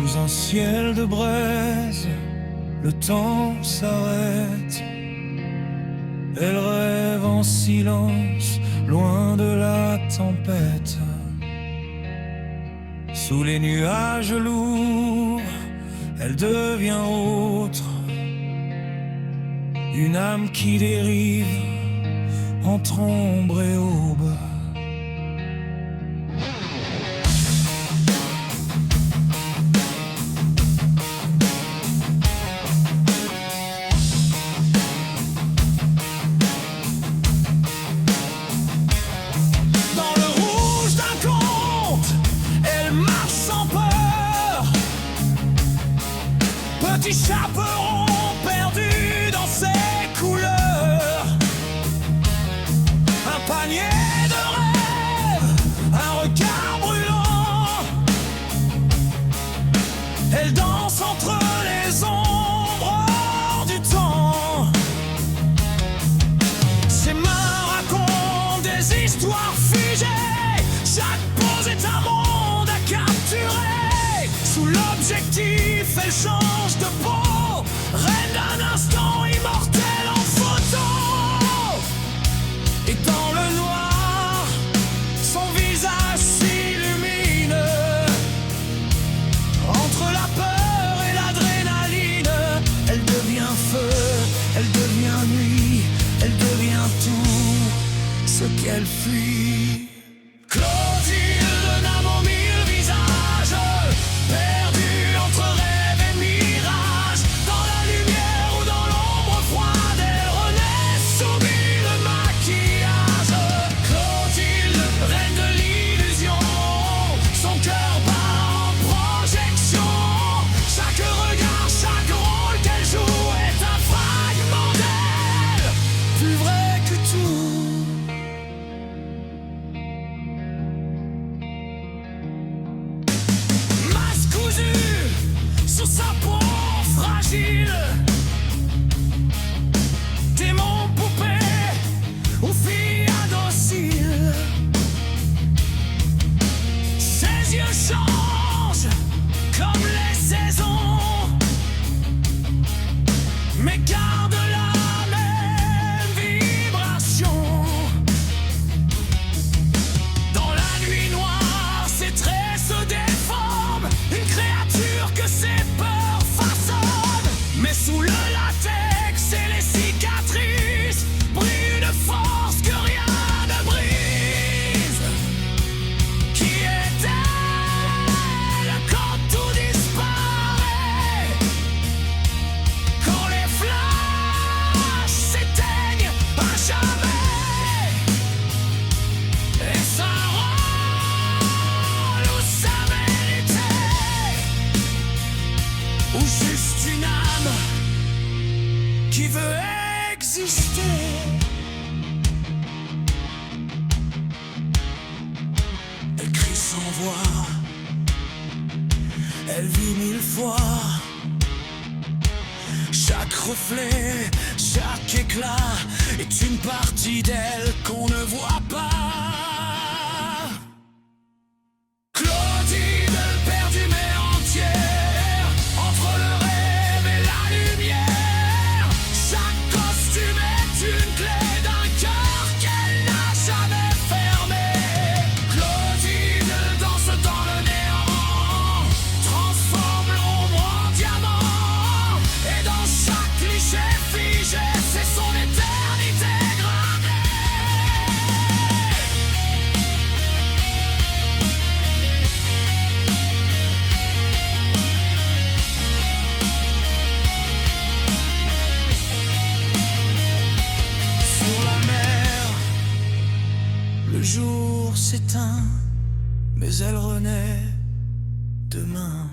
Sous un ciel de braise, le temps s'arrête. Elle rêve en silence, loin de la tempête. Sous les nuages lourds, elle devient autre. Une âme qui dérive entre ombre et aube. Petit chaperon perdu dans ses couleurs, un panier de rêves, un regard brûlant. Elle danse entre les ombres du temps. Ses mains racontent des histoires figées. Chaque pose est un monde à capturer. Sous l'objectif, elle change de peau, reine d'un instant immortel en photo. Et dans le noir, son visage s'illumine. Entre la peur et l'adrénaline, elle devient feu, elle devient nuit, elle devient tout ce qu'elle fuit. Clotilde n'a mot mille visages, perdue entre rêve et mirage. Dans la lumière ou dans l'ombre froide, elle renaît sous mille maquillages. Clotilde, reine de l'illusion, son cœur bat en projection. Chaque regard, chaque rôle qu'elle joue est un fragment d'elle, plus vrai que tout. Sur sa peau fragile, démon, poupée ou fille indocile, ses yeux changent comme les saisons, mais gardent la même vibration. Dans la nuit noire, ses traits se déforment, une créature que ses peurs façonnent. Mais sous le latex et les cicatrices brille une force que rien ne brise. Qui est-elle quand tout disparaît? Quand les flashs s'éteignent à jamais? Et ça rôle ou sa vérité, ou juste une âme qui veut exister. Elle crie sans voix, elle vit mille fois. Chaque reflet, chaque éclat est une partie d'elle qu'on ne voit pas. Clotilde, perdue mais entière, entre le rêve et la lumière. Chaque costume est une clé d'un cœur qu'elle n'a jamais fermé. Clotilde danse dans le néant, transforme l'ombre en diamant. Et dans chaque cliché figé, c'est son éternité gravée. Sur la mer, le jour s'éteint, mais elle renaît demain.